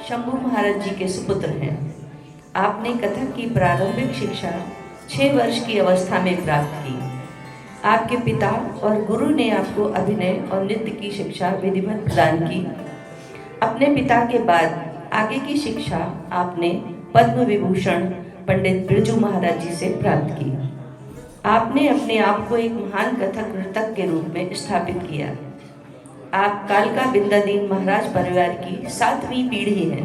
शंभू महाराज जी के सुपुत्र हैं। आपने कथक की प्रारंभिक शिक्षा 6 वर्ष की अवस्था में प्राप्त की। आपके पिता और गुरु ने आपको अभिनय और नृत्य की शिक्षा विधिवत प्रदान की। अपने पिता के बाद आगे की शिक्षा आपने पद्म विभूषण पंडित बिरजू महाराज जी से प्राप्त की। आपने अपने आप को एक महान कथक नर्तक के रूप में स्थापित किया। आप कालका बिंदादीन महाराज परिवार की 7वीं पीढ़ी हैं।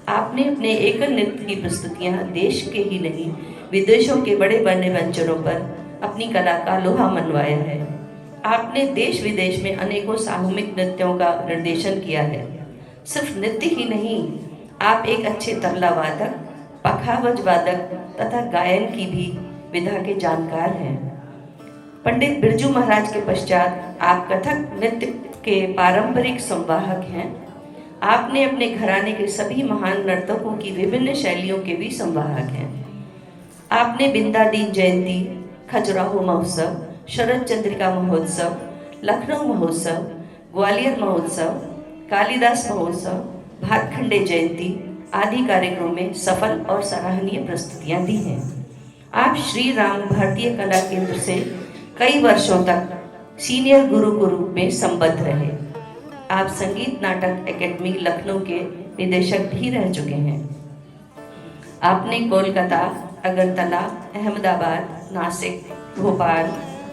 आपने अपने एकल नृत्य की प्रस्तुतियां देश के ही नहीं विदेशों के बड़े बड़े मंचों पर अपनी कला का लोहा मनवाया है। आपने देश विदेश में अनेकों सामूहिक नृत्यों का निर्देशन किया है। सिर्फ नृत्य ही नहीं, आप एक अच्छे तबला वादक, पखावज वादक तथा गायन की भी विधा के जानकार हैं। पंडित बिरजू महाराज के पश्चात आप कथक नृत्य के पारंपरिक संवाहक हैं। आपने अपने घराने के सभी महान नर्तकों की विभिन्न शैलियों के भी संवाहक हैं। आपने बिंदादीन जयंती, खजुराहो महोत्सव, शरद चंद्रिका महोत्सव, लखनऊ महोत्सव, ग्वालियर महोत्सव, कालिदास महोत्सव, भातखंडे जयंती आदि कार्यक्रमों में सफल और सराहनीय प्रस्तुतियां दी हैं। आप श्री राम भारतीय कला केंद्र से कई वर्षों तक सीनियर गुरु के रूप में संबद्ध रहे। आप संगीत नाटक एकेडमी लखनऊ के निदेशक भी रह चुके हैं। आपने कोलकाता, अगरतला, अहमदाबाद, नासिक, भोपाल,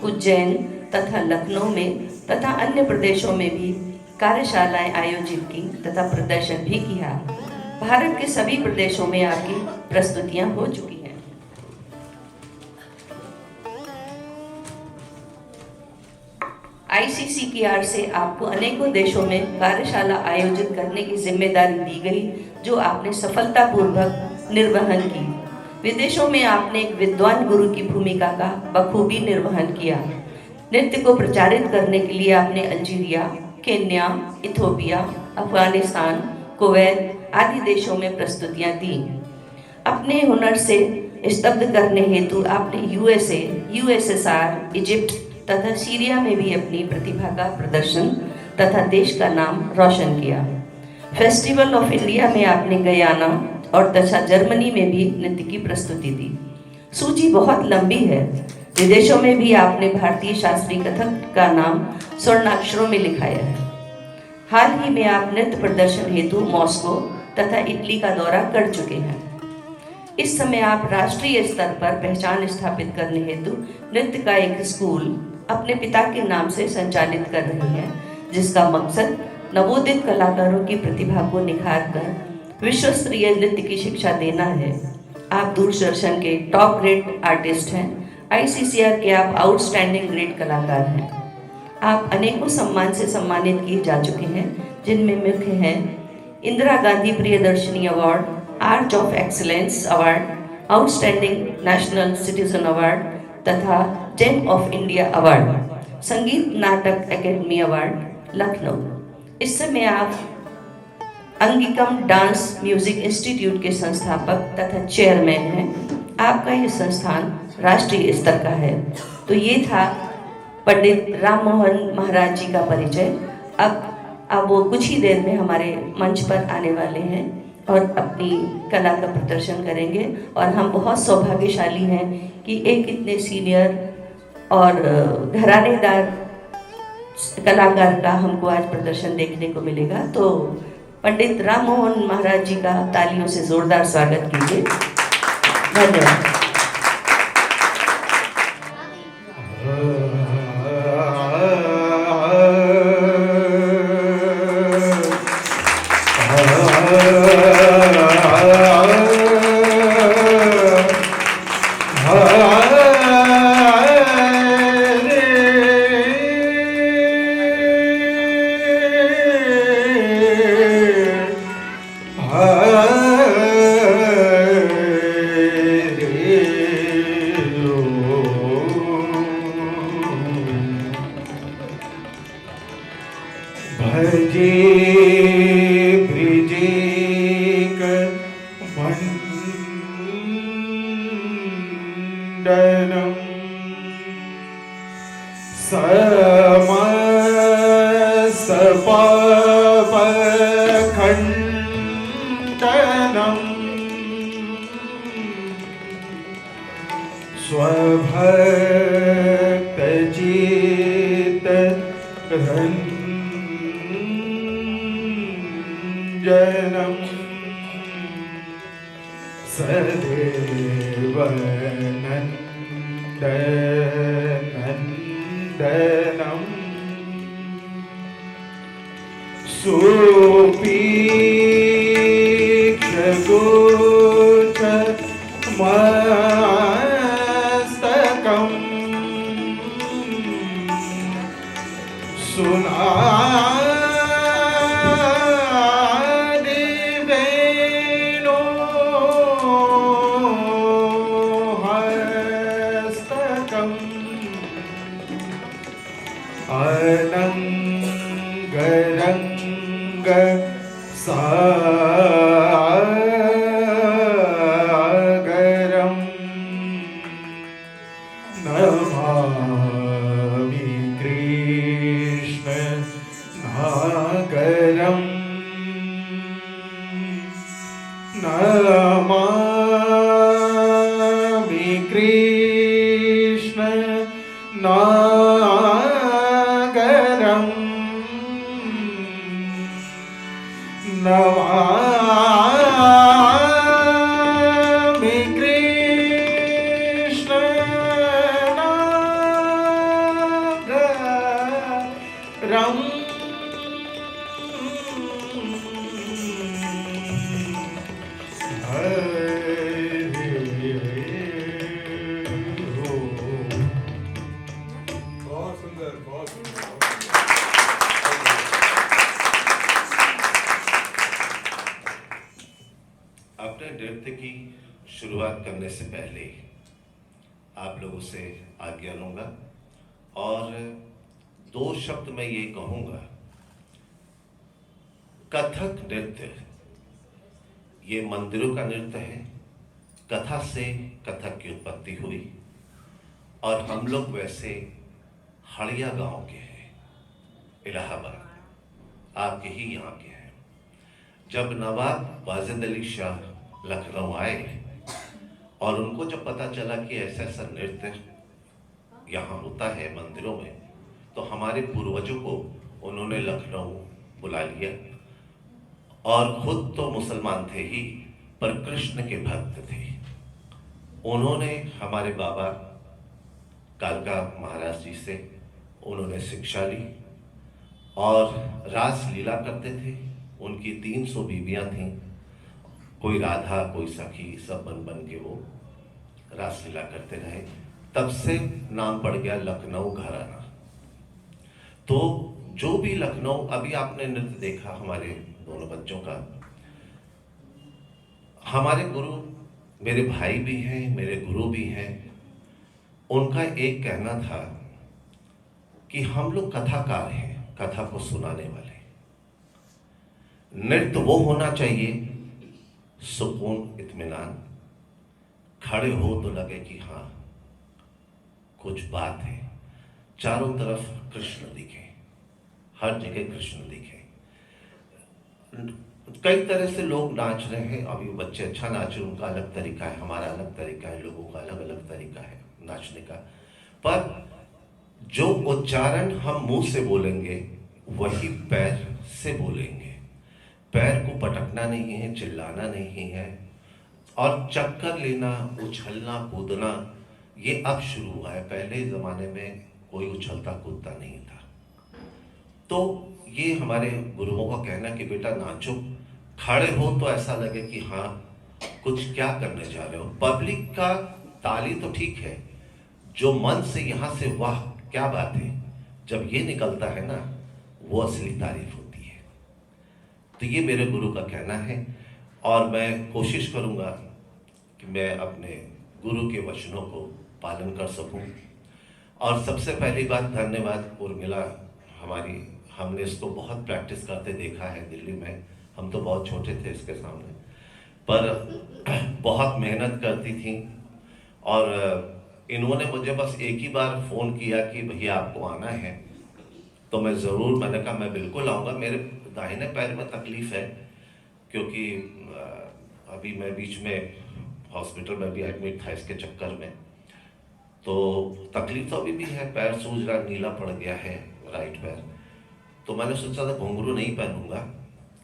उज्जैन तथा लखनऊ में तथा अन्य प्रदेशों में भी कार्यशालाएं आयोजित की तथा प्रदर्शन भी किया। भारत के सभी प्रदेशों में आपकी प्रस्तुतियां हो चुकी हैं। आईसीसी की ओर से आपको अनेकों देशों में कार्यशाला आयोजित करने की जिम्मेदारी दी गई, जो आपने सफलतापूर्वक निर्वहन की। विदेशों में आपने एक विद्वान गुरु की भूमिका का बखूबी निर्वहन किया। नृत्य को प्रचारित करने के लिए आपने Algeria, Kenya, Ethiopia, Afghanistan, Kuwait आदि देशों में प्रस्तुतियां दी। अपने हुनर से स्तब्ध करने हेतु आपने यूएसए, यूएसएसआर, इजिप्ट तथा सीरिया में भी अपनी प्रतिभा का प्रदर्शन तथा देश का नाम रोशन किया। फेस्टिवल ऑफ इंडिया में आपने गयाना और तथा जर्मनी में भी नृत्य की प्रस्तुति दी। सूची बहुत लंबी है। विदेशों में भी आपने भारतीय शास्त्रीय कथक का नाम स्वर्णाक्षरों में लिखाया है। हाल ही में आप नृत्य प्रदर्शन हेतु मॉस्को तथा इटली का दौरा कर चुके हैं। इस समय आप राष्ट्रीय स्तर पर पहचान स्थापित करने हेतु नृत्य का एक स्कूल अपने पिता के नाम से संचालित कर रही हैं, जिसका मकसद नवोदित कलाकारों की प्रतिभा को निखार कर विश्व स्तरीय नृत्य की शिक्षा देना है। आप दूरदर्शन के टॉप ग्रेड आर्टिस्ट हैं। आईसीसीआर के आप आउटस्टैंडिंग ग्रेड कलाकार हैं। आप अनेकों सम्मान से सम्मानित किए जा चुके हैं, जिनमें मुख्य हैं Indira Gandhi Priyadarshini award, arch of excellence award, outstanding national citizen award तथा जेम ऑफ इंडिया अवार्ड, संगीत नाटक एकेडमी अवार्ड लखनऊ। इस समय आप अंगिकम डांस म्यूजिक इंस्टीट्यूट के संस्थापक तथा चेयरमैन हैं। आपका यह संस्थान राष्ट्रीय स्तर का है। तो ये था पंडित राम मोहन महाराज जी का परिचय। अब वो कुछ ही देर में हमारे मंच पर आने वाले हैं और अपनी कला का प्रदर्शन करेंगे। और हम बहुत सौभाग्यशाली हैं कि एक इतने सीनियर और घरानेदार कलाकार का हमको आज प्रदर्शन देखने को मिलेगा। तो पंडित राम मोहन महाराज जी का तालियों से जोरदार स्वागत कीजिए। धन्यवाद। भजे ब्रिजेक मंडलम समसपापखंडनम रञ्जनं सदेवनन्दनन्दनं सुपीक्षगोच मस्तकम् सुनादिवेणो हस्तकम् अनङ्गरङ्ग सागरम् नमामि कृष्ण नागरम् नमामि कृष्ण नागरम् नमामि कृष्ण नागरम् बहुत सुंदर, बहुत सुंदर। अपने नृत्य की शुरुआत करने से पहले आप लोगों से आज्ञा लूंगा और 2 शब्द मैं ये कहूंगा। कथक नृत्य ये मंदिरों का नृत्य है। कथा से कथक की उत्पत्ति हुई और हम लोग वैसे हड़िया गांव के हैं, इलाहाबाद आपके ही यहाँ के हैं। जब नवाब वाजिद अली शाह लखनऊ आए और उनको जब पता चला कि ऐसा ऐसा नृत्य यहाँ होता है मंदिरों में, तो हमारे पूर्वजों को उन्होंने लखनऊ बुला लिया और खुद तो मुसलमान थे ही पर कृष्ण के भक्त थे। उन्होंने हमारे बाबा कालका महाराज जी से उन्होंने शिक्षा ली और रास लीला करते थे। उनकी 300 बीवियां थीं, कोई राधा कोई सखी, सब बन बन के वो रासलीला करते रहे। तब से नाम पड़ गया लखनऊ घराना। तो जो भी लखनऊ, अभी आपने नृत्य देखा हमारे दोनों बच्चों का, हमारे गुरु मेरे भाई भी हैं, मेरे गुरु भी हैं। उनका एक कहना था कि हम लोग कथाकार हैं, कथा को सुनाने वाले। नृत्य वो होना चाहिए सुकून, इत्मीनान, खड़े हो तो लगे कि हाँ कुछ बात है, चारों तरफ कृष्ण दिखे, हर जगह कृष्ण दिखे। कई तरह से लोग नाच रहे हैं, अभी बच्चे अच्छा नाच रहे, उनका अलग तरीका है, हमारा अलग तरीका है, लोगों का अलग अलग तरीका है नाचने का। पर जो उच्चारण हम मुंह से बोलेंगे वही पैर से बोलेंगे। पैर को पटकना नहीं है, चिल्लाना नहीं है, और चक्कर लेना, उछलना कूदना ये अब शुरू हुआ है। पहले जमाने में कोई उछलता कूदता नहीं था। तो ये हमारे गुरुओं का कहना कि बेटा नाचो, खड़े हो तो ऐसा लगे कि हाँ कुछ क्या करने जा रहे हो। पब्लिक का ताली तो ठीक है, जो मन से यहाँ से वाह क्या बात है, जब ये निकलता है ना, वो असली तारीफ होती है। तो ये मेरे गुरु का कहना है और मैं कोशिश करूँगा कि मैं अपने गुरु के वचनों को पालन कर सकूं। और सबसे पहली बात धन्यवाद उर्मिला, हमारी, हमने इसको बहुत प्रैक्टिस करते देखा है दिल्ली में। हम तो बहुत छोटे थे इसके सामने, पर बहुत मेहनत करती थी। और इन्होंने मुझे बस एक ही बार फ़ोन किया कि भैया आपको आना है, तो मैं ज़रूर, मैंने कहा मैं बिल्कुल आऊँगा। मेरे दाहिने पैर में तकलीफ़ है क्योंकि अभी मैं बीच में हॉस्पिटल में भी एडमिट था इसके चक्कर में, तो तकलीफ तो अभी भी है, पैर सूज रहा, नीला पड़ गया है राइट पैर। तो मैंने सोचा था घुंघरू नहीं पहनूंगा,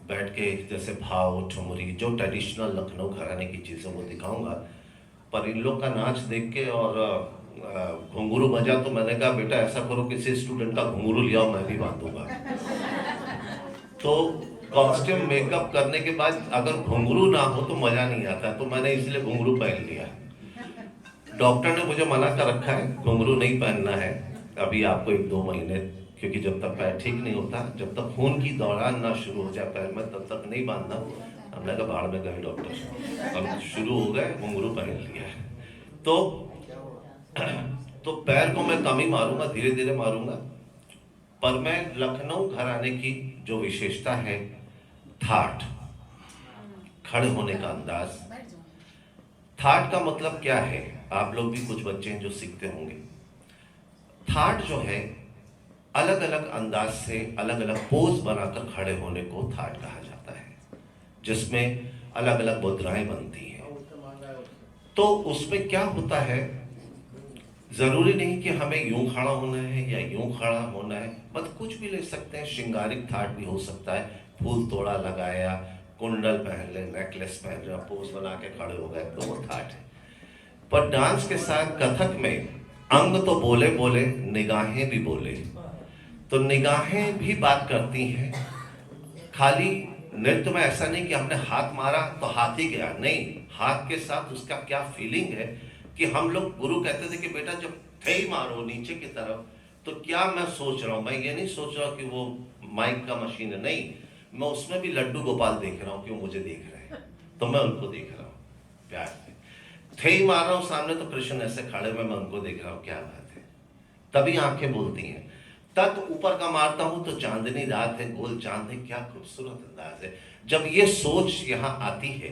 बैठ के जैसे भाव ठुमरी जो ट्रेडिशनल लखनऊ घराने की चीज़ें वो दिखाऊंगा। पर इन लोग का नाच देख के और घुंघरू बजा तो मैंने कहा बेटा ऐसा करो किसी स्टूडेंट का घुंघरू ले आओ, मैं भी बांधूंगा। तो कॉस्ट्यूम मेकअप करने के बाद अगर घुंघरू ना हो तो मजा नहीं आता, तो मैंने इसलिए घुंघरू पहन लिया। डॉक्टर ने मुझे मना कर रखा है घुंघरू नहीं पहनना है अभी आपको 1-2 महीने, क्योंकि जब तक पैर ठीक नहीं होता, जब तक खून की दौरान ना शुरू हो जाए पैर में, तब तक नहीं बांधना। हमने कहा बाहर में गए डॉक्टर, अब शुरू हो गए, घुंघरू पहन लिया। तो पैर को मैं कम ही मारूंगा, धीरे धीरे मारूंगा। पर मैं लखनऊ घराने की जो विशेषता है, थाट, खड़े होने का अंदाज। थाट का मतलब क्या है, आप लोग भी कुछ बच्चे हैं जो सीखते होंगे। थाट जो है अलग अलग अंदाज से अलग अलग पोज बनाकर खड़े होने को थाट कहा जाता है, जिसमें अलग अलग मुद्राएं बनती हैं। तो उसमें क्या होता है, जरूरी नहीं कि हमें यूं खड़ा होना है या यूं खड़ा होना है, बस कुछ भी ले सकते हैं। श्रृंगारिक थाट भी हो सकता है, फूल तोड़ा लगाया, कुंडल पहन ले, नेकलेस पहन ले, पोज बना के खड़े हो गए, तो वो थाट है। पर डांस के साथ कथक में अंग तो बोले बोले, निगाहें भी बोले। तो निगाहें भी बात करती हैं। खाली नृत्य में ऐसा नहीं कि हमने हाथ मारा तो हाथ ही गया, नहीं, हाथ के साथ उसका क्या फीलिंग है। कि हम लोग गुरु कहते थे कि बेटा जब थे मारो नीचे की तरफ, तो क्या मैं सोच रहा हूँ, मैं ये नहीं सोच रहा कि वो माइक का मशीन है, नहीं, मैं उसमें भी लड्डू गोपाल देख रहा हूँ कि वो मुझे देख रहे हैं, तो मैं उनको देख रहा हूँ प्यार से। थे ही मार रहा हूँ सामने, तो कृष्ण ऐसे खड़े में, मैं उनको देख रहा हूँ, क्या बात है। तभी आंखें बोलती हैं। तक ऊपर का मारता हूं तो चांदनी रात है, गोल चांद है, क्या खूबसूरत अंदाज है। जब ये सोच यहाँ आती है,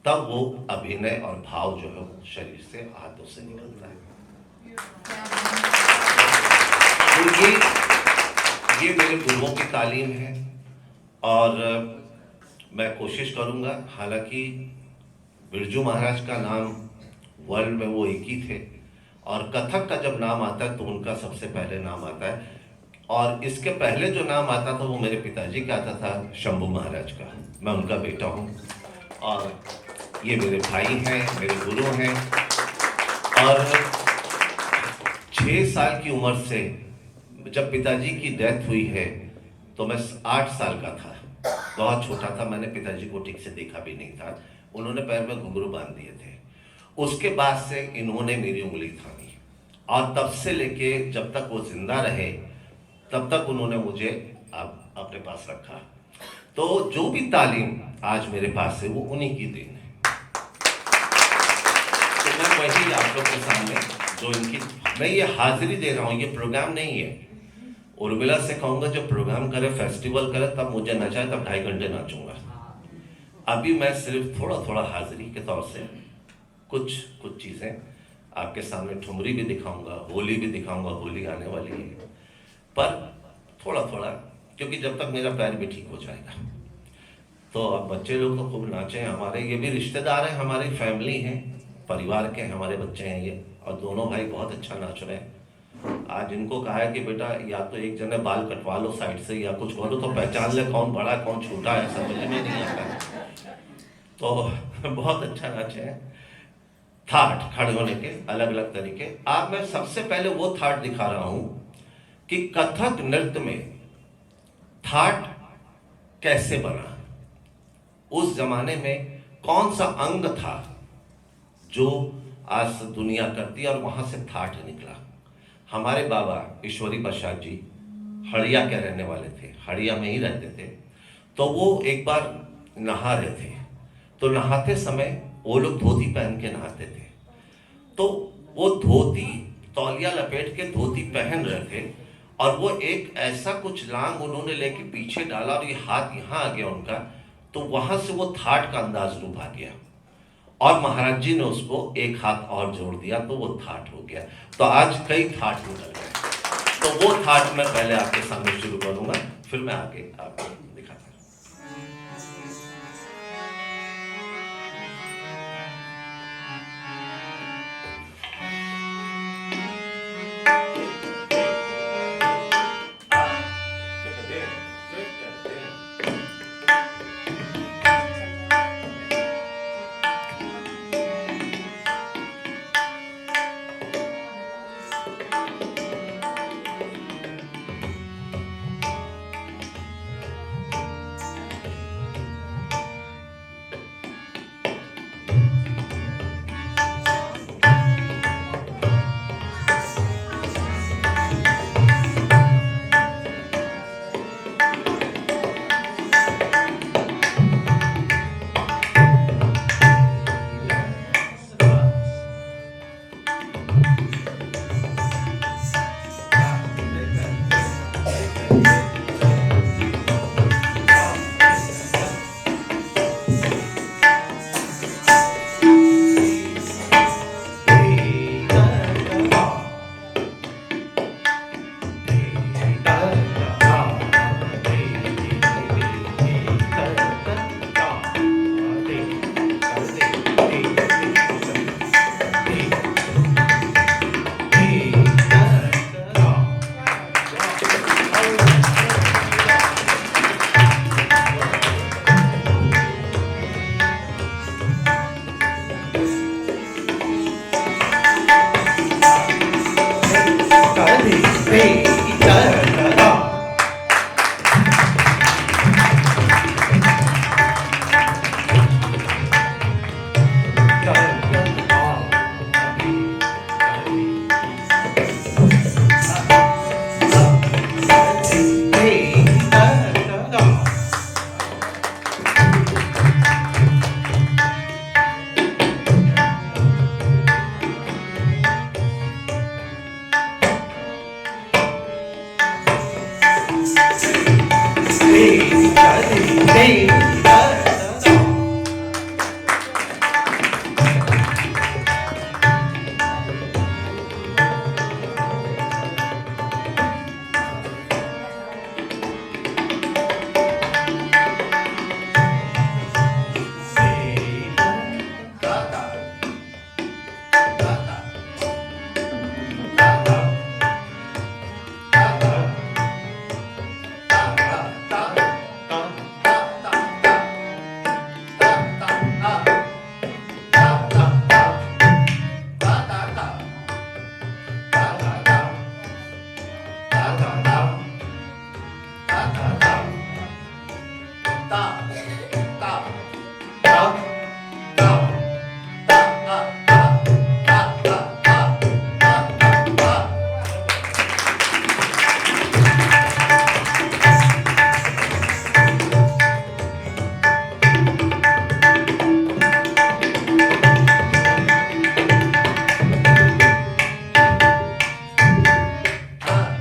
तब वो अभिनय और भाव जो है वो शरीर से, हाथों से निकलता है। तो ये मेरे गुरुओं की तालीम है। और मैं कोशिश करूंगा, हालांकि बिरजू महाराज का नाम वर्ल्ड में वो एक ही थे, और कथक का जब नाम आता है तो उनका सबसे पहले नाम आता है। और इसके पहले जो नाम आता था वो मेरे पिताजी का आता था, शंभू महाराज का। मैं उनका बेटा हूँ और ये मेरे भाई हैं, मेरे गुरु हैं। और 6 साल की उम्र से, जब पिताजी की डेथ हुई है तो मैं 8 साल का था, बहुत छोटा था, मैंने पिताजी को ठीक से देखा भी नहीं था। उन्होंने पैर में घुंघरू बांध दिए थे। उसके बाद से इन्होंने मेरी उंगली थामी, और तब से लेके जब तक वो जिंदा रहे तब तक उन्होंने मुझे अपने पास रखा। तो जो भी तालीम आज मेरे पास है वो उन्हीं की देन है। तो मैं वही आप लोग के सामने जो इनकी, मैं ये हाजिरी दे रहा हूँ, ये प्रोग्राम नहीं है। उर्मिला से कहूँगा जब प्रोग्राम करे, फेस्टिवल करे, तब मुझे नचाए, तब 2.5 घंटे नाचूंगा। अभी मैं सिर्फ थोड़ा थोड़ा हाजिरी के तौर से कुछ चीज़ें आपके सामने, ठुमरी भी दिखाऊंगा, होली भी दिखाऊंगा, होली आने वाली है, पर थोड़ा थोड़ा, क्योंकि जब तक मेरा पैर भी ठीक हो जाएगा। तो अब बच्चे लोग तो खूब नाचे, हमारे ये भी रिश्तेदार हैं, हमारी फैमिली हैं, परिवार के हमारे बच्चे हैं ये, और दोनों भाई बहुत अच्छा नाच रहे हैं। आज इनको कहा है कि बेटा या तो एक जने बाल कटवा लो साइड से, या कुछ करो तो पहचान ले कौन बड़ा कौन छोटा है, समझ में नहीं आता। तो बहुत अच्छा नाचे हैं। थाट, खड़े होने के अलग अलग तरीके। आज मैं सबसे पहले वो थाट दिखा रहा हूं कि कथक नृत्य में थाट कैसे बना, उस जमाने में कौन सा अंग था जो आज दुनिया करती है, और वहां से थाट निकला। हमारे बाबा ईश्वरी प्रसाद जी हड़िया के रहने वाले थे, हड़िया में ही रहते थे। तो वो एक बार नहा रहे थे, तो नहाते समय वो लोग धोती पहन के नहाते थे। तो वो धोती, तौलिया लपेट के धोती पहन रहे थे, और वो एक ऐसा कुछ लांग उन्होंने लेके पीछे डाला, और ये हाथ यहाँ आ गया उनका, तो वहां से वो थाट का अंदाज रूप आ गया। और महाराज जी ने उसको एक हाथ और जोड़ दिया, तो वो थाट हो गया। तो आज कई थाट निकल गए। तो वो थाट मैं पहले आपके सामने शुरू करूंगा, फिर मैं आगे आपको दिखाता हूँ।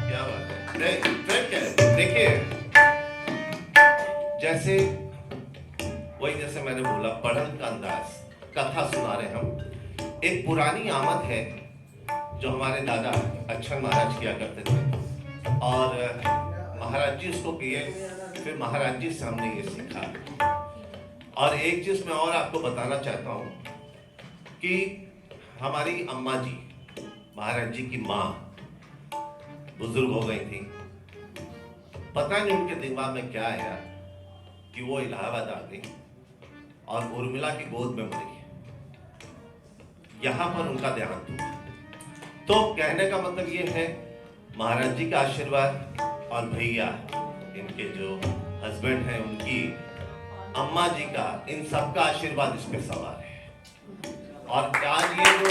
क्या बात है। देखिए, जैसे वही जैसे मैंने बोला, पढ़न का अंदाज, कथा सुना रहे हम। एक पुरानी आमद है जो हमारे दादा अच्छन महाराज किया करते थे, और महाराज जी उसको पिए, फिर महाराज जी से हमने ये सीखा। और एक चीज मैं और आपको बताना चाहता हूँ कि हमारी अम्मा जी, महाराज जी की माँ, बुजुर्ग हो गई थी। पता नहीं उनके दिमाग में क्या आया कि वो इलाहाबाद आ गई और उर्मिला की गोद में मरी। यहां पर उनका देहांत हुआ। तो कहने का मतलब ये है, महाराज जी का आशीर्वाद और भैया, इनके जो हस्बैंड हैं, उनकी अम्मा जी का, इन सबका आशीर्वाद इस पे सवार है। और आज ये जो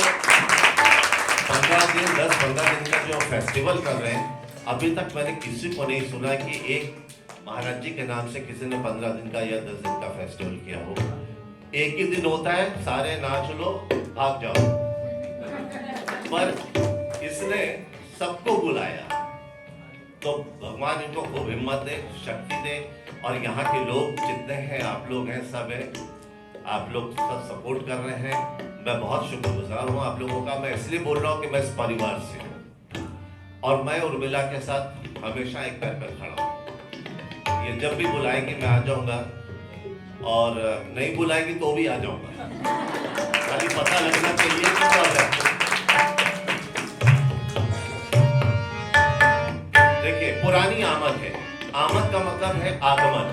10-15 दिन का जो फेस्टिवल कर रहे हैं, अभी तक मैंने किसी को नहीं सुना कि एक महाराज जी के नाम से किसी ने 15 दिन का या 10 दिन का फेस्टिवल किया हो। एक ही दिन होता है, सारे नाच लो, भाग जाओ। पर इसने सबको बुलाया, तो भगवान इनको खूब हिम्मत दे, शक्ति दे। और यहाँ के लोग जितने हैं, आप लोग हैं, सब हैं, आप लोग सब सपोर्ट कर रहे हैं। मैं बहुत शुक्रगुजार हूँ आप लोगों का। मैं इसलिए बोल रहा हूँ कि मैं इस परिवार से हूँ और मैं उर्मिला के साथ हमेशा एक पैर पर खड़ा हूँ। ये जब भी बुलाएगी मैं आ जाऊँगा, और नहीं बुलाएगी तो भी आ जाऊँगा। खाली पता लगना चाहिए कि कब है। देखिए, पुरानी आमद है। आमद का मतलब है आगमन।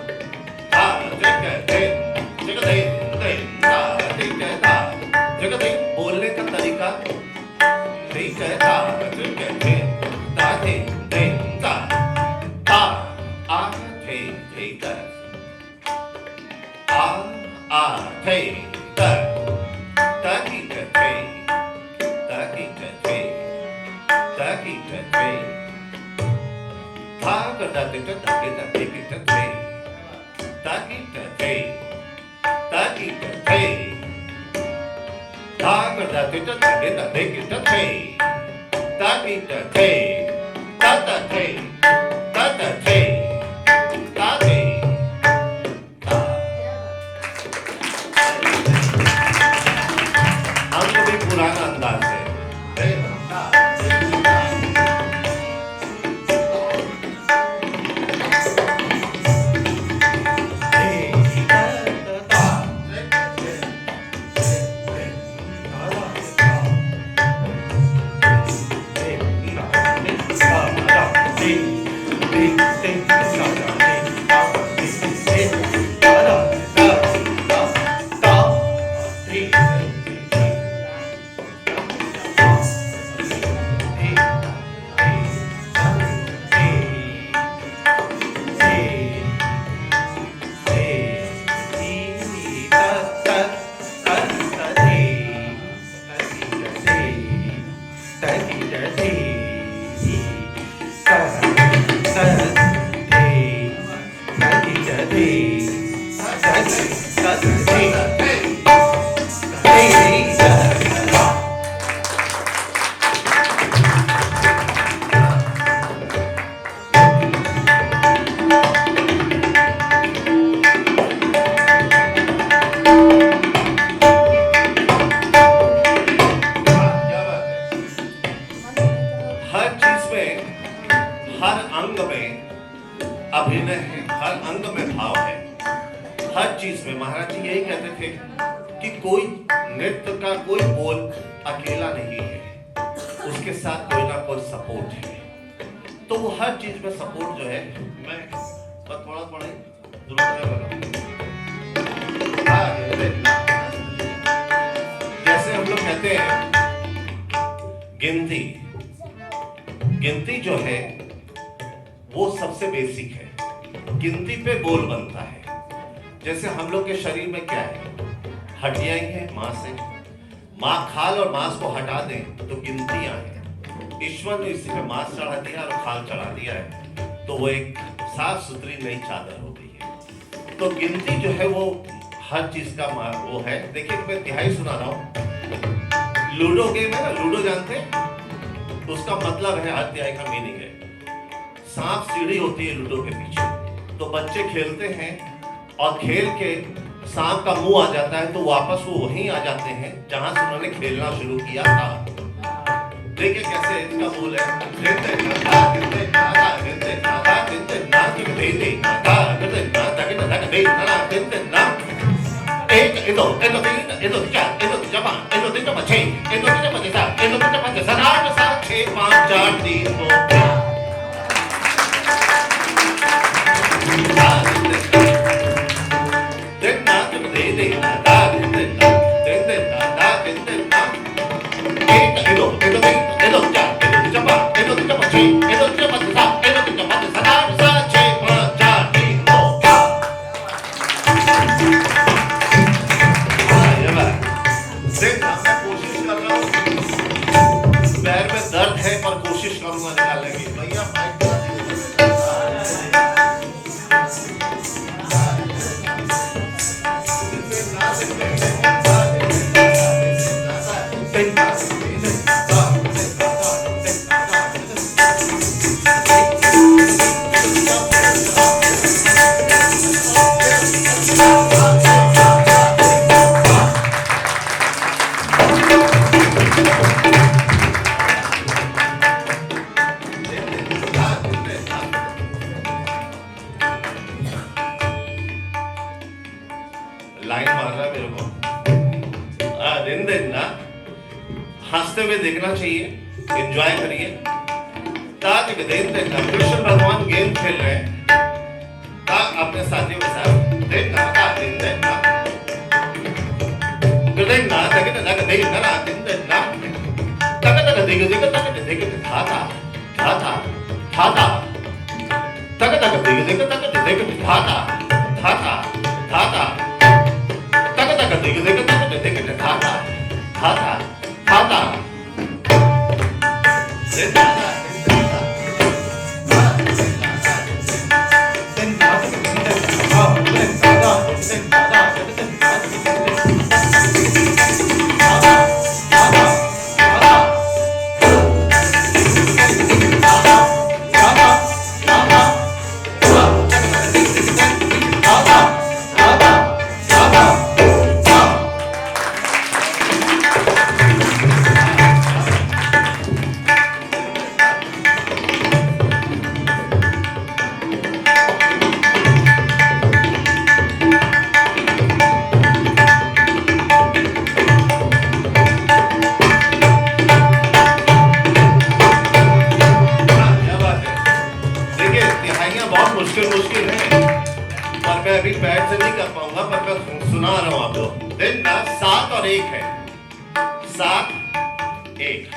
बोलने का तरीका ठीक है। पुराना अंदाज है। अंग में अभिनय है, हर अंग में भाव है, हर चीज में। महाराज जी यही कहते थे कि कोई नृत्य का कोई बोल अकेला नहीं है, उसके साथ कोई ना कोई सपोर्ट है। तो वो हर चीज में सपोर्ट जो है, मैं थोड़ा थोड़ा जैसे हम लोग कहते हैं गिनती, गिनती जो है वो सबसे बेसिक है। गिनती पे बोल बनता है। जैसे हम लोग के शरीर में क्या है, हड्डियां ही है मांस है, खाल और मांस को हटा दें तो गिनतियां हैं। ईश्वर ने इसी पे मांस चढ़ा दिया और खाल चढ़ा दिया है, तो वो एक साफ सुथरी नई चादर हो गई है। तो गिनती जो है वो हर चीज का वो है। देखिए मैं तिहाई सुना रहा हूँ। लूडो गेम है ना, लूडो जानते हैं, उसका मतलब है, हर तिहाई का मीनिंग है, सांप सीढ़ी होती है लूडो के पीछे। तो बच्चे खेलते हैं और खेल के सांप का मुंह आ जाता है, तो वापस वो वहीं आ जाते हैं जहां से उन्होंने खेलना शुरू किया था। देखिए कैसे इसका बोल है, पैर में दर्द है पर कोशिश करूंगा निकालने की। भैया लाइन मार रहा है मेरे को। दिन दिन ना हंसते हुए देखना चाहिए, एंजॉय करिए। ताकि दिन दिन ना कृष्ण भगवान गेम खेल रहे हैं, ताकि अपने साथियों के साथ दिन ना दिन दिन ना दिन ना तक तक दिन ना दिन दिन ना तक तक दिग दिग तक दिग धाता धाता धाता तक तक दिग दिग तक दिग धाता धाता धाता मुश्किल है और मैं अभी पैर से नहीं कर पाऊंगा, पर मैं सुना रहा हूं आप लोग। दिन ना 7 और 1 है, 7 1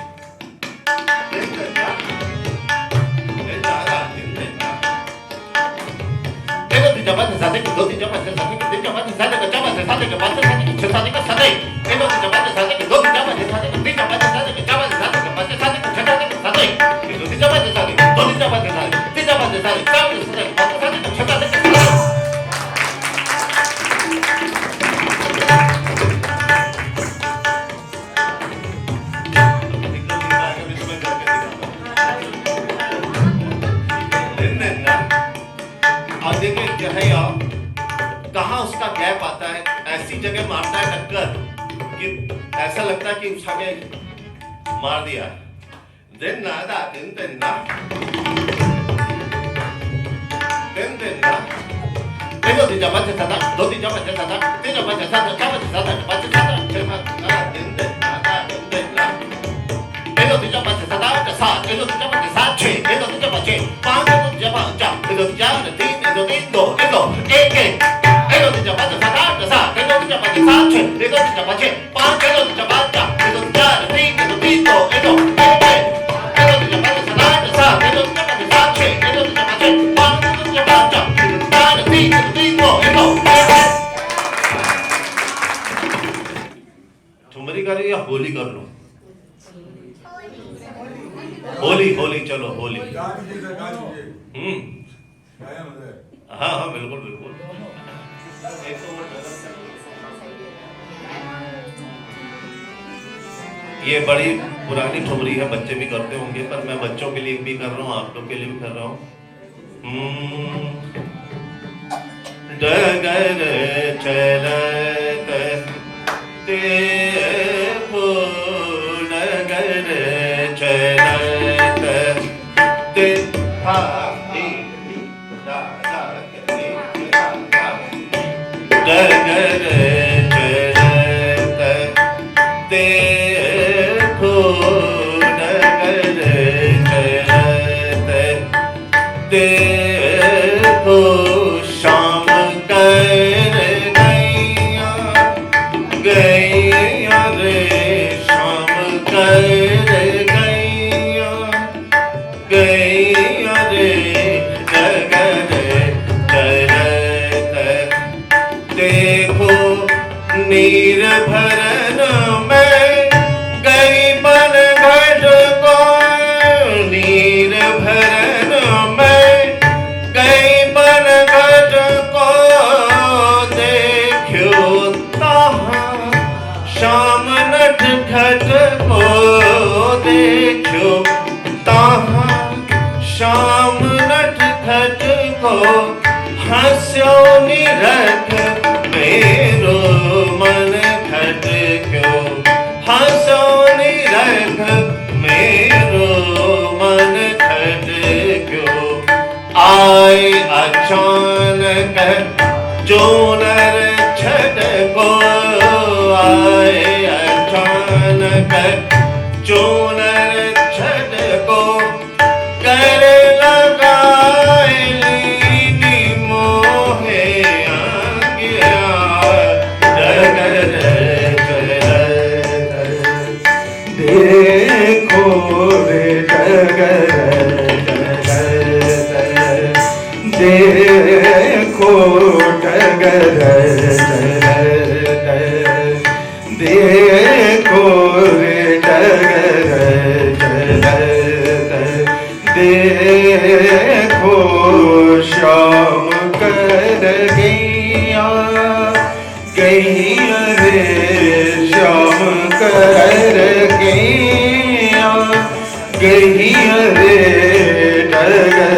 कहाँ उसका गैप आता है, ऐसी जगह मारता है टक्कर कि ऐसा लगता है कि उठा के मार दिया। दिन ना दा दिन दिन ना ठुमरी कर या होली कर लो? होली होली चलो होली। हाँ हाँ बिल्कुल बिल्कुल। ये बड़ी पुरानी ठुमरी है, बच्चे भी करते होंगे, पर मैं बच्चों के लिए भी कर रहा हूँ, आप लोग के लिए भी कर रहा हूँ। डगर चलत देखो, डगर चलत डगर चलत देखो, डगर चलत देखो, शाम कर गैया गैया रे, शाम कर गैया गैया रे, डगर चलत देखो, नीर भरन में गई बन घट को, नीर भरन में गई बन घट को, देखो तहाँ शाम नट घट को, देखो तहाँ शाम नट घट को, हंस्यो निरख मेरो मन घट क्यों, हंसो निरख मेरो मन घट क्यों, आए अचानक जोनर छट को, आए अचानक जोनर छट को, कर लगाए लीनी मोहे आज्ञा, डगर चलत देखो रे, डगर चलत देखो, डगर चलत देखो रे, डगर चलत देखो, शाम कर गैया गैया रे, शाम कर गैया गैया रे, डगर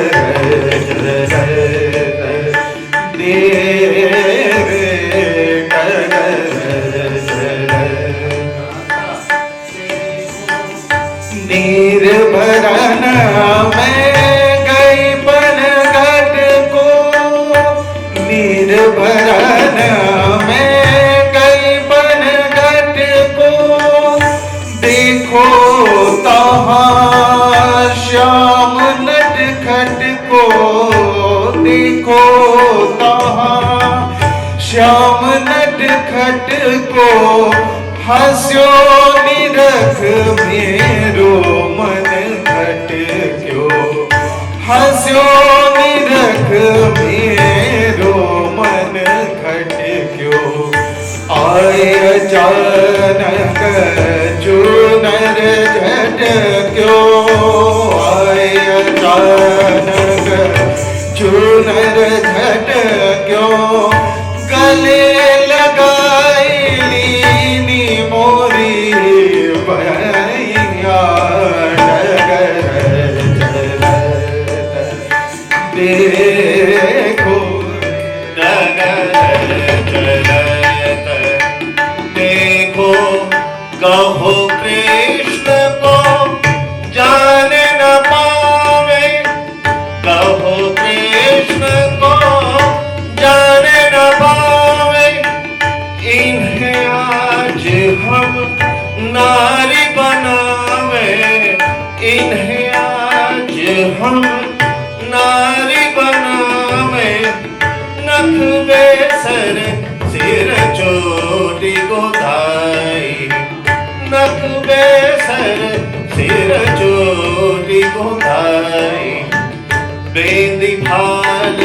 चलत देवे डगर चलत, नीर भरन में गई बन घट को, नीर भरन में गई बन घट को, देखो तहाँ श्याम नट खट को, देखो तहाँ श्याम नट खट को, हंस्यो निरख मेरो मन घट क्यों, हंस्यो निरख मेरो मन घट क्यों, आए अचानक चूनर झट क्यों, आए अचानक चूनर झट क्यों, गले लगाई लीनी मोरी भैया, डगर चलत देखो, डगर चलत देखो, कहो कृष्ण को जान न पावे, कहो कृष्ण को जान न पावे, गोधाई नख बेसर सिर चोटी गोधाई बेंदी भाल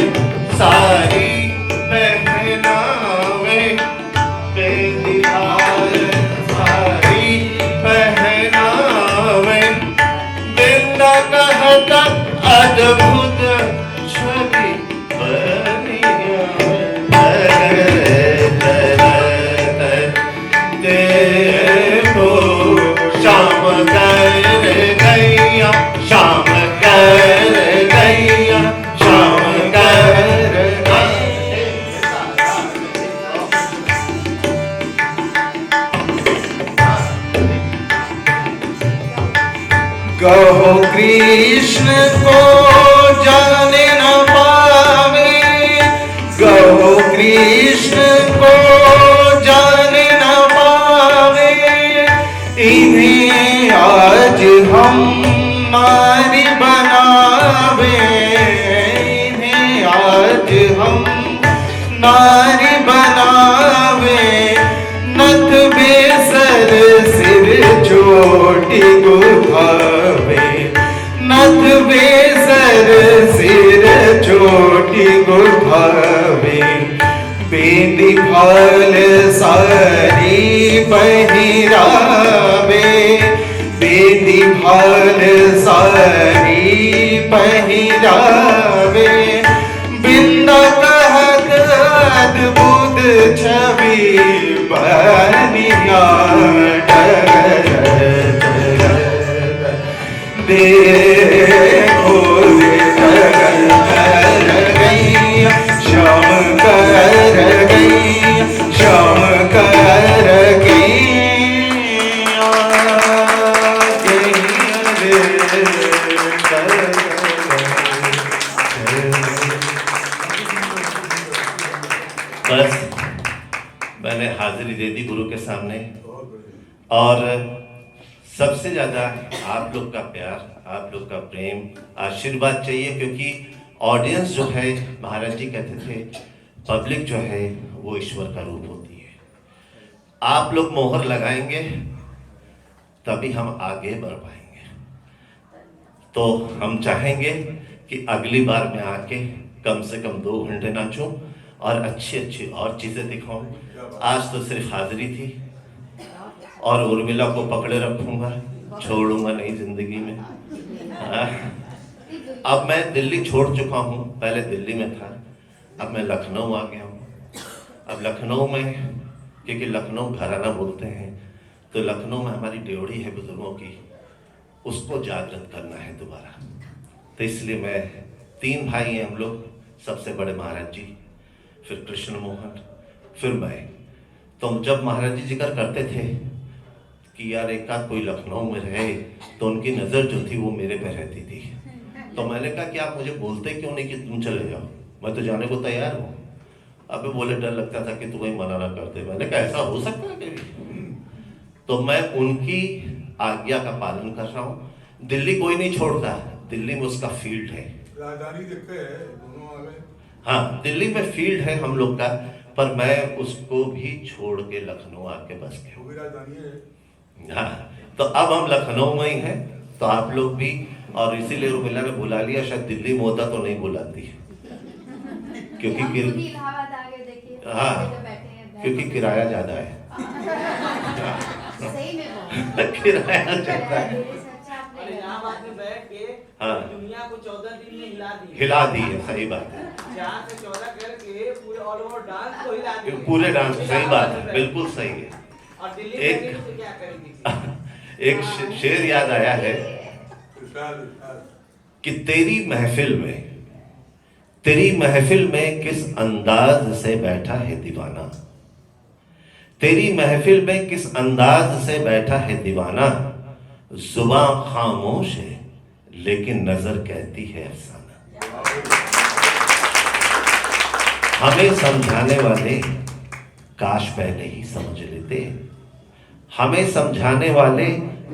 सारी पहनावे बेंदी भाल सारी पहनावे बिंदा कहता अद्भुत छवि बनिया देखो शाम कर गैया शाम कर गैया शाम कर कहो कृष्ण को जाने न पावे, कहो कृष्ण को जाने न पावे, इन्हें आज हम नारी बनावे, इन्हें आज हम नारी बनावे, नथ बेसर सिर चोटी गुथावे, नथ बेसर सिर चोटी गुथावे, बेंदी भाल सारी पहिरावे, बेंदी भाल सारी पहिरावे, बिंदा कहत अद्भुत छवि बनिया देखो कर गैया शाम कर गैया शाम कर गैया बस मैंने हाजिरी दे दी गुरु के सामने और सबसे ज़्यादा आप लोग का प्यार, आप लोग का प्रेम, आशीर्वाद चाहिए, क्योंकि ऑडियंस जो है, महाराज जी कहते थे पब्लिक जो है वो ईश्वर का रूप होती है। आप लोग मोहर लगाएंगे तभी हम आगे बढ़ पाएंगे। तो हम चाहेंगे कि अगली बार मैं आके कम से कम 2 घंटे नाचूं और अच्छी अच्छी और चीज़ें दिखाऊं। आज तो सिर्फ हाजिरी थी और उर्मिला को पकड़े रखूंगा, छोड़ूंगा नहीं जिंदगी में। अब मैं दिल्ली छोड़ चुका हूँ, पहले दिल्ली में था, अब मैं लखनऊ आ गया हूँ। अब लखनऊ में, क्योंकि लखनऊ घराना बोलते हैं, तो लखनऊ में हमारी ड्योढ़ी है बुजुर्गों की, उसको जागृत करना है दोबारा। तो इसलिए मैं 3 भाई हैं हम लोग, सबसे बड़े महाराज जी, फिर कृष्ण मोहन, फिर मैं। तो जब महाराज जी जिक्र करते थे कि यार एक आध कोई लखनऊ में रहे, तो उनकी नज़र जो थी वो मेरे पे रहती थी। तो मैंने कहा कि आप मुझे बोलते क्यों नहीं कि तुम चले जाओ, मैं तो जाने को तैयार हूँ। अबे बोले डर लगता था कि तुम्हें मना ना करते। मैंने कहा ऐसा हो सकता है कभी? तो मैं उनकी आज्ञा का पालन कर रहा हूँ। दिल्ली कोई नहीं छोड़ता, दिल्ली में उसका फील्ड है, राजधानी दिखते हैं दोनों आ गए। हाँ दिल्ली में फील्ड है हम लोग का, पर मैं उसको भी छोड़ के लखनऊ आके बस गया। वो भी राजधानी है। हाँ, तो अब हम लखनऊ में ही हैं, तो आप लोग भी, और इसीलिए उर्मिला ने बुला लिया। शायद दिल्ली में होता तो नहीं बुलाती, क्योंकि हाँ, क्योंकि किराया ज्यादा है। किराया ज्यादा है। इलाहाबाद में बैठ के हाँ, दुनिया को 14 दिन में हिला दी है, सही बात है। 4 से 14 करके पूरे ऑल ओवर डांस को हिला दिए। पूरे डांस, सही बात है, बिल्कुल सही है। और दिल्ली एक- में तो क्या करेंगे? एक शेर याद आया है कि तेरी महफिल में किस अंदाज से बैठा है दीवाना, तेरी महफिल में किस अंदाज से बैठा है दीवाना, जुबान खामोश है लेकिन नजर कहती है अफसाना। हमें समझाने वाले काश पहले ही समझ लेते, हमें समझाने वाले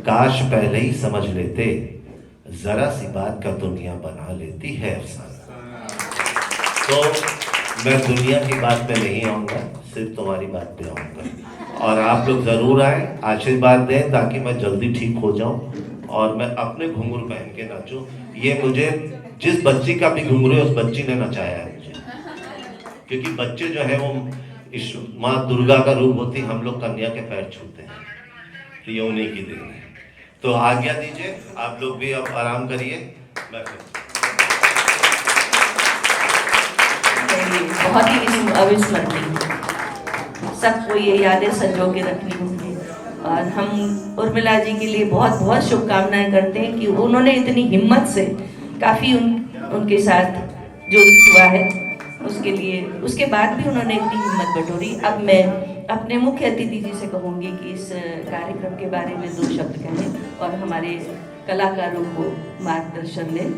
काश पहले ही समझ लेते, जरा सी बात का दुनिया बना लेती है अफसाना। तो मैं दुनिया की बात पे नहीं आऊंगा, सिर्फ तुम्हारी बात पे आऊंगा। और आप लोग ज़रूर आए, आशीर्वाद दें ताकि मैं जल्दी ठीक हो जाऊं और मैं अपने घुंघरू पहन के नाचूं। ये मुझे जिस बच्ची का भी घुंघरू है उस बच्ची ने नचाया है मुझे, क्योंकि बच्चे जो है वो इस माँ दुर्गा का रूप होती, हम लोग कन्या के पैर छूते हैं, तो ये उन्हीं की देन है। तो आज्ञा दीजिए, आप लोग भी अब आराम करिए। मैं बहुत ही अविस्मरणीय, सबको ये यादें संजो के रखनी होंगी। और हम उर्मिला जी के लिए बहुत बहुत शुभकामनाएं करते हैं कि उन्होंने इतनी हिम्मत से काफ़ी उनके साथ जो भी हुआ है उसके लिए, उसके बाद भी उन्होंने इतनी हिम्मत बटोरी। अब मैं अपने मुख्य अतिथि जी से कहूँगी कि इस कार्यक्रम के बारे में 2 शब्द कहें और हमारे कलाकारों को मार्गदर्शन दें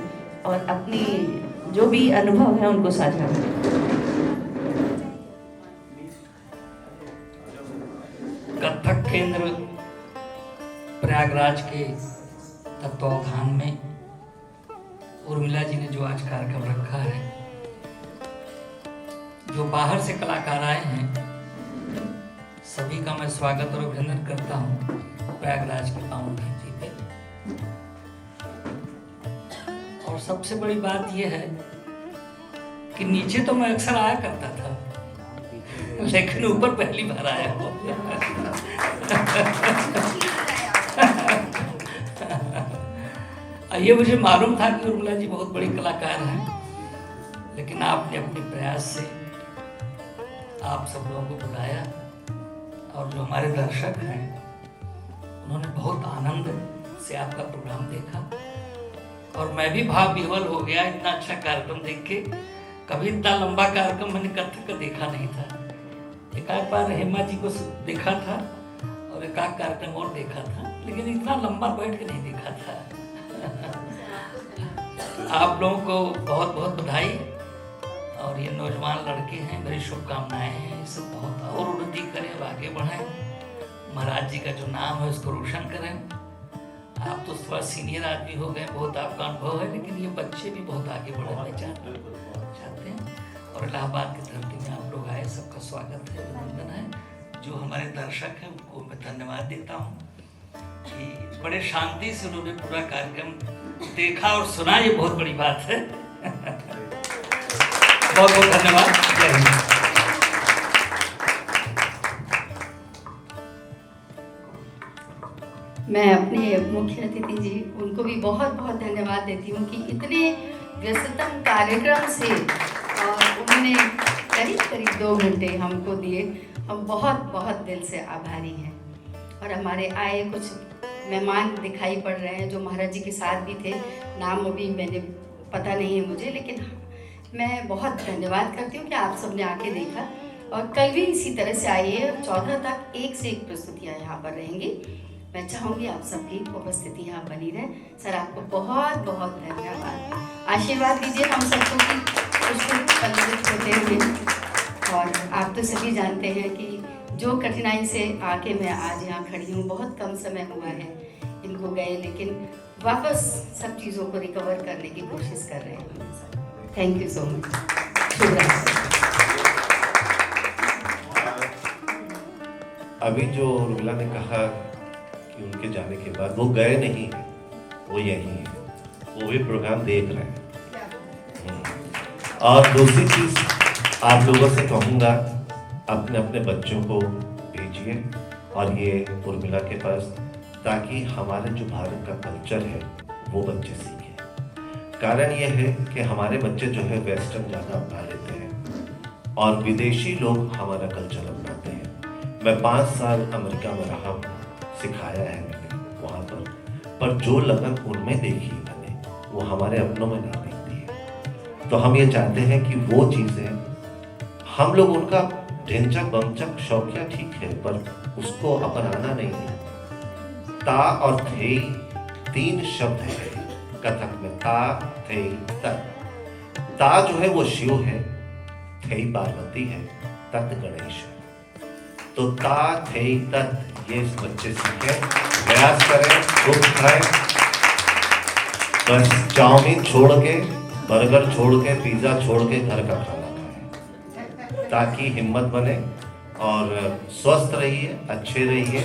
और अपनी जो भी अनुभव है उनको साझा करें। कथक केंद्र प्रयागराज के तत्वावधान में उर्मिला जी ने जो आज कार्यक्रम रखा है, जो बाहर से कलाकार आए हैं सभी का मैं स्वागत और अभिनंदन करता हूँ प्रयागराज के पावन धरती पे। और सबसे बड़ी बात यह है कि नीचे तो मैं अक्सर आया करता था, लेकिन ऊपर पहली बार आया हूँ। ये मुझे मालूम था कि उर्मिला जी बहुत बड़ी कलाकार हैं, लेकिन आपने अपने प्रयास से आप सब लोगों को बुलाया और जो हमारे दर्शक हैं उन्होंने बहुत आनंद से आपका प्रोग्राम देखा और मैं भी भाव विह्वल हो गया इतना अच्छा कार्यक्रम देख के। कभी इतना लंबा कार्यक्रम मैंने कथक का देखा नहीं था। एक आध बार हेमा जी को देखा था और एक आध कार्यक्रम और देखा था, लेकिन इतना लंबा बैठ के नहीं देखा था। आप लोगों को बहुत बहुत बधाई और ये नौजवान लड़के हैं, मेरी शुभकामनाएं हैं, इसे बहुत और उन्नति करें और आगे बढ़ें, महाराज जी का जो नाम है उसको रोशन करें। आप तो थोड़ा सीनियर आदमी हो गए, बहुत आपका अनुभव है, लेकिन ये बच्चे भी बहुत आगे बढ़ना चाहते हैं और इलाहाबाद की धरती में आप लोग आए, सबका स्वागत है, अभिनंदन है। जो हमारे दर्शक हैं उनको मैं धन्यवाद देता हूँ कि बड़े शांति से उन्होंने पूरा कार्यक्रम देखा और सुना, ये बहुत बड़ी बात है। बहुत बहुत धन्यवाद। जय हिंद। मैं अपने मुख्य अतिथि जी उनको भी बहुत बहुत धन्यवाद देती हूँ कि इतने व्यस्ततम कार्यक्रम से और उन्होंने करीब करीब 2 घंटे हमको दिए। हम बहुत बहुत दिल से आभारी हैं। और हमारे आए कुछ मेहमान दिखाई पड़ रहे हैं जो महाराज जी के साथ भी थे, नाम अभी मैंने पता नहीं है मुझे, लेकिन मैं बहुत धन्यवाद करती हूँ कि आप सबने आके देखा। और कल भी इसी तरह से आइए, 14 तक एक से एक प्रस्तुतियाँ यहाँ पर रहेंगी। मैं चाहूँगी आप सबकी उपस्थिति यहाँ बनी रहे। सर आपको बहुत बहुत धन्यवाद। आशीर्वाद दीजिए हम सबको कि पुष्पित पल्लवित होते हुए। और आप तो सभी जानते हैं कि जो कठिनाई से आके मैं आज यहाँ खड़ी हूँ, बहुत कम समय हुआ है इनको गए, लेकिन वापस सब चीज़ों को रिकवर करने की कोशिश कर रहे हैं। Thank you so much. शुभ रात्रि। अभी जो उर्मिला ने कहा कि उनके जाने के बाद वो गए नहीं, वो यहीं हैं, वो भी प्रोग्राम देख रहे हैं। और दूसरी चीज़ आप लोगों से कहूँगा, अपने अपने बच्चों को भेजिए और ये उर्मिला के पास, ताकि हमारे जो भारत का कल्चर है वो बच्चे सीखें। कारण ये है कि हमारे बच्चे जो है वेस्टर्न ज़्यादा अपना लेते हैं और विदेशी लोग हमारा कल्चर अपनाते हैं। मैं 5 साल अमेरिका में रहा, सिखाया है मैंने वहाँ पर जो लगन उनमें देखी मैंने, वो हमारे अपनों में नहीं दिखती है। तो हम ये चाहते हैं कि वो चीज़ें हम लोग, उनका ढेंचक बमचक शौकिया ठीक है, पर उसको अपनाना नहीं है। ता और थे 3 शब्द है कथक में, ता थे तत्। ता जो है वो शिव है, थे पार्वती है, तत् गणेश है। तो ता थे तत् ये इस बच्चे सीखें, प्रयास करें, खूब खाएं। बस चाउमीन छोड़ के, बर्गर छोड़ के, पिज़्ज़ा छोड़ के घर का खाना खाएं, ताकि हिम्मत बने और स्वस्थ रहिए, अच्छे रहिए,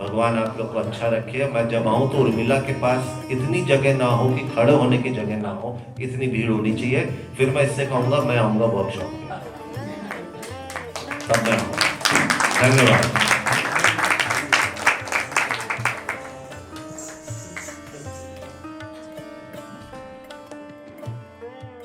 भगवान आप लोग को अच्छा रखे। मैं जब आऊँ तो उर्मिला के पास इतनी जगह ना हो कि खड़े होने की जगह ना हो, इतनी भीड़ होनी चाहिए। फिर मैं इससे कहूँगा मैं आऊँगा वर्कशॉप में, तब मैं आऊँगा। धन्यवाद।